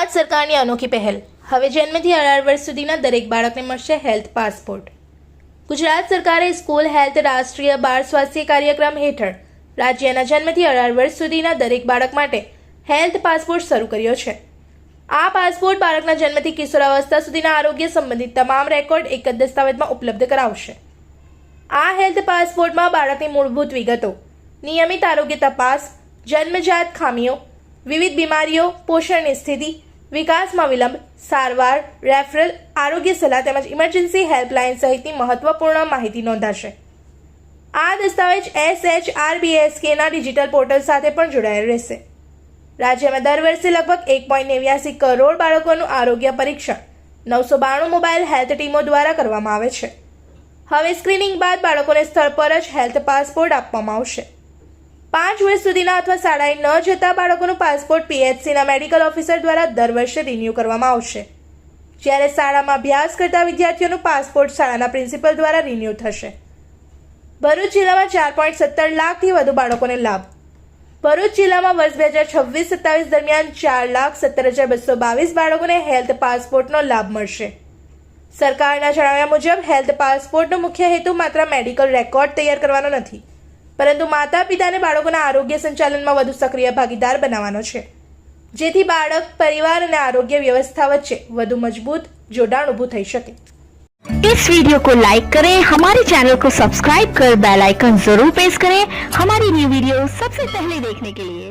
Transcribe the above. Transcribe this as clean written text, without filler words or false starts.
ગુજરાત સરકારની અનોખી પહેલ હવે જન્મથી 18 વર્ષ સુધીના દરેક બાળકને મળશે હેલ્થ પાસપોર્ટ। ગુજરાત સરકારે સ્કૂલ હેલ્થ રાષ્ટ્રીય બાળ સ્વાસ્થ્ય કાર્યક્રમ હેઠળ રાજ્યના જન્મથી 18 વર્ષ સુધીના દરેક બાળક માટે હેલ્થ પાસપોર્ટ શરૂ કર્યો છે। આ પાસપોર્ટ બાળકના જન્મથી કિશોરાવસ્થા સુધીના આરોગ્ય સંબંધિત તમામ રેકોર્ડ એક જ દસ્તાવેજમાં ઉપલબ્ધ કરાવશે। આ હેલ્થ પાસપોર્ટમાં બાળકની મૂળભૂત વિગતો, નિયમિત આરોગ્ય તપાસ, જન્મજાત ખામીઓ, વિવિધ બીમારીઓ, પોષણની સ્થિતિ, વિકાસમાં વિલંબ, સારવાર, રેફરલ, આરોગ્ય સલાહ તેમજ ઇમરજન્સી હેલ્પલાઇન સહિતની મહત્વપૂર્ણ માહિતી નોંધાશે। આ દસ્તાવેજ SHRBSKના ડિજિટલ પોર્ટલ સાથે પણ જોડાયેલ રહેશે। રાજ્યમાં દર વર્ષે લગભગ 1.89 કરોડ બાળકોનું આરોગ્ય પરીક્ષણ 992 મોબાઈલ હેલ્થ ટીમો દ્વારા કરવામાં આવે છે। હવે સ્ક્રીનિંગ બાદ બાળકોને સ્થળ પર જ હેલ્થ પાસપોર્ટ આપવામાં આવશે। 5 વર્ષ સુધીના અથવા શાળાએ ન જતા બાળકોનું પાસપોર્ટ PHCના મેડિકલ ઓફિસર દ્વારા દર વર્ષે રિન્યૂ કરવામાં આવશે, જ્યારે શાળામાં અભ્યાસ કરતા વિદ્યાર્થીઓનું પાસપોર્ટ શાળાના પ્રિન્સિપલ દ્વારા રિન્યૂ થશે। ભરૂચ જિલ્લામાં 4.17 લાખથી વધુ બાળકોને લાભ। ભરૂચ જિલ્લામાં વર્ષ 2026-27 દરમિયાન 4,17,222 બાળકોને હેલ્થ પાસપોર્ટનો લાભ મળશે। સરકારના જણાવ્યા મુજબ હેલ્થ પાસપોર્ટનો મુખ્ય હેતુ માત્ર મેડિકલ રેકોર્ડ તૈયાર કરવાનો નથી, પરંતુ માતા પિતાને બાળકોના આરોગ્ય સંચાલનમાં વધુ સક્રિય ભાગીદાર બનાવવાનો છે, જેથી બાળક, પરિવાર અને આરોગ્ય વ્યवस्था વચ્ચે વધુ મજબૂત જોડાણ ઊભું થઈ શકે। इस वीडियो को लाइक करें, हमारे चैनल को सब्सक्राइब कर बेल आइकन जरूर प्रेस करें हमारी न्यू वीडियो सबसे पहले देखने के लिए।